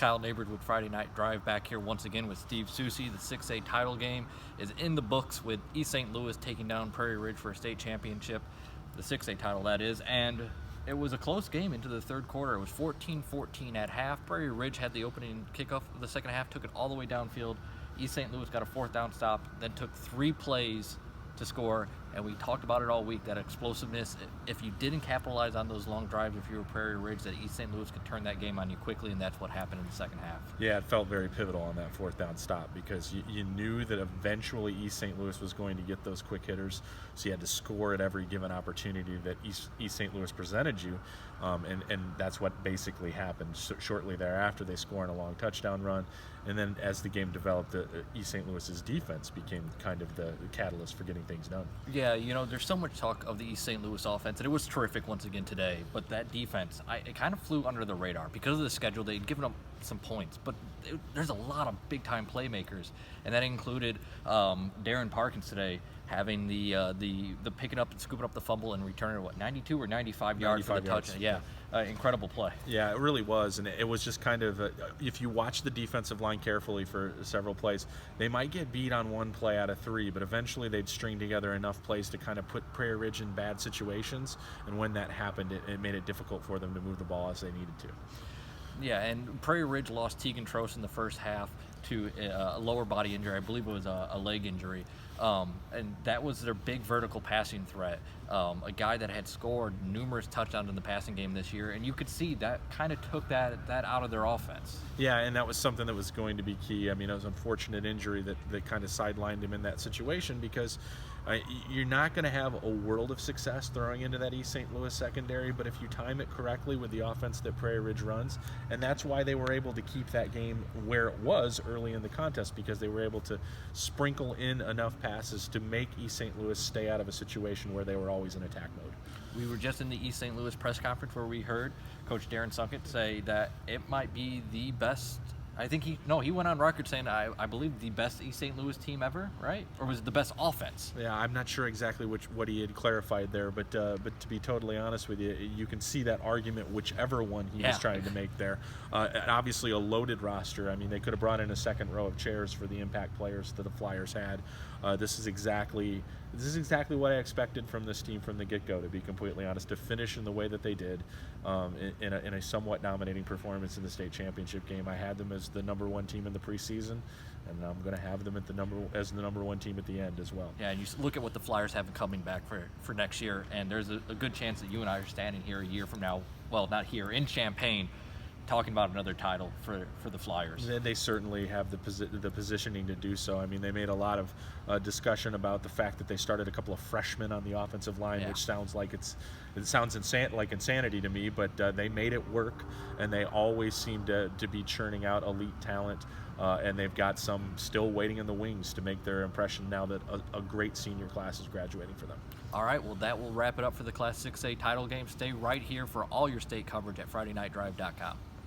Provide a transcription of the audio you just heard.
Kyle Nabors with Friday Night Drive, back here once again with Steve Soucie. The 6A title game is in the books with East St. Louis taking down Prairie Ridge for a state championship, the 6A title that is, and it was a close game into the third quarter. It was 14-14 at half. Prairie Ridge had the opening kickoff of the second half, took it all the way downfield. East St. Louis got a fourth down stop, then took 3 plays to score, and we talked about it all week, that explosiveness. If you didn't capitalize on those long drives, if you were Prairie Ridge, that East St. Louis could turn that game on you quickly, and that's what happened in the second half. Yeah, it felt very pivotal on that fourth down stop because you knew that eventually East St. Louis was going to get those quick hitters, so you had to score at every given opportunity that East St. Louis presented you, and that's what basically happened. Shortly thereafter, they score on a long touchdown run, and then as the game developed, East St. Louis's defense became kind of the catalyst for getting things done. Yeah, there's so much talk of the East St. Louis offense, and it was terrific once again today, but that defense, it kind of flew under the radar. Because of the schedule, they'd given up some points, but there's a lot of big-time playmakers, and that included Darren Parkins today having the picking up and scooping up the fumble and returning 92 or 95 yards for the touchdown. Yeah, incredible play. Yeah, it really was, and it was just kind of if you watch the defensive line carefully for several plays, they might get beat on 1 play out of 3, but eventually they'd string together enough plays to kind of put Prairie Ridge in bad situations, and when that happened, it made it difficult for them to move the ball as they needed to. Yeah, and Prairie Ridge lost Tegan Trost in the first half to a lower body injury. I believe it was a leg injury. And that was their big vertical passing threat. A guy that had scored numerous touchdowns in the passing game this year, and you could see that kind of took that out of their offense. Yeah, and that was something that was going to be key. I mean, it was an unfortunate injury that kind of sidelined him in that situation because you're not going to have a world of success throwing into that East St. Louis secondary, but if you time it correctly with the offense that Prairie Ridge runs, and that's why they were able to keep that game where it was early in the contest, because they were able to sprinkle in enough passes to make East St. Louis stay out of a situation where they were always in attack mode. We were just in the East St. Louis press conference where we heard Coach Darren Sunkett say that it might be the best. I think he went on record saying, I believe the best East St. Louis team ever, right? Or was it the best offense? Yeah, I'm not sure exactly what he had clarified there, but to be totally honest with you, you can see that argument, whichever one he was trying to make there. Obviously a loaded roster. I mean, they could have brought in a second row of chairs for the impact players that the Flyers had. This is exactly what I expected from this team from the get-go, to be completely honest, to finish in the way that they did, in a somewhat dominating performance in the state championship game. I had them as the number 1 team in the preseason, and I'm going to have them as the number 1 team at the end as well. Yeah, and you look at what the Flyers have coming back for next year, and there's a good chance that you and I are standing here a year from now, well, not here, in Champaign, talking about another title for the Flyers. They certainly have the positioning to do so. I mean, they made a lot of discussion about the fact that they started a couple of freshmen on the offensive line, which sounds like it sounds like insanity to me, but they made it work, and they always seem to be churning out elite talent, and they've got some still waiting in the wings to make their impression now that a great senior class is graduating for them. All right, well, that will wrap it up for the Class 6A title game. Stay right here for all your state coverage at FridayNightDrive.com.